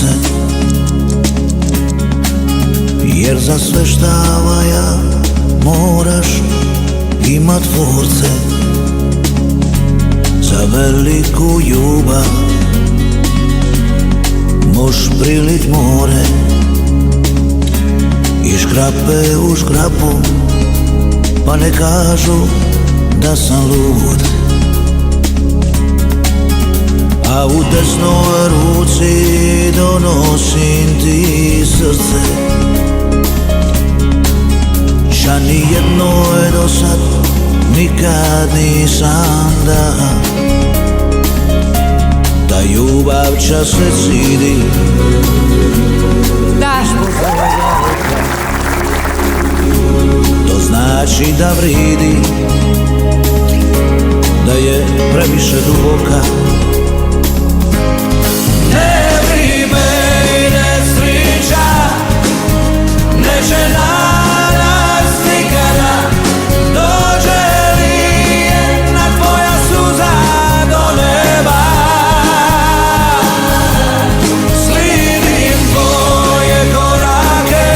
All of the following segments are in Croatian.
sunce, jer za sve šta valja moraš imat tvorce. Za veliku ljubav moš prilit more i škrape u škrapu, pa ne kažu da sam lud. A u desnoj ruci donosim ti srce, ša nijednoj do sad nikad nisam da. Ta ljubav čas se cidi, daš mu to znači da vridi, da je previše duboka. Ne vrime i nesreća neće na nas nikada. Dođe li jedna tvoja suza do neba, slijedim tvoje korake,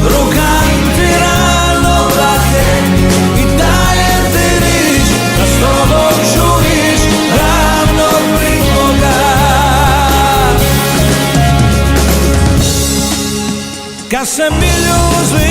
rukam ti rano plake i dajem ti rič da s tobom žuriš ravno prid Boga. Kad se milju zvi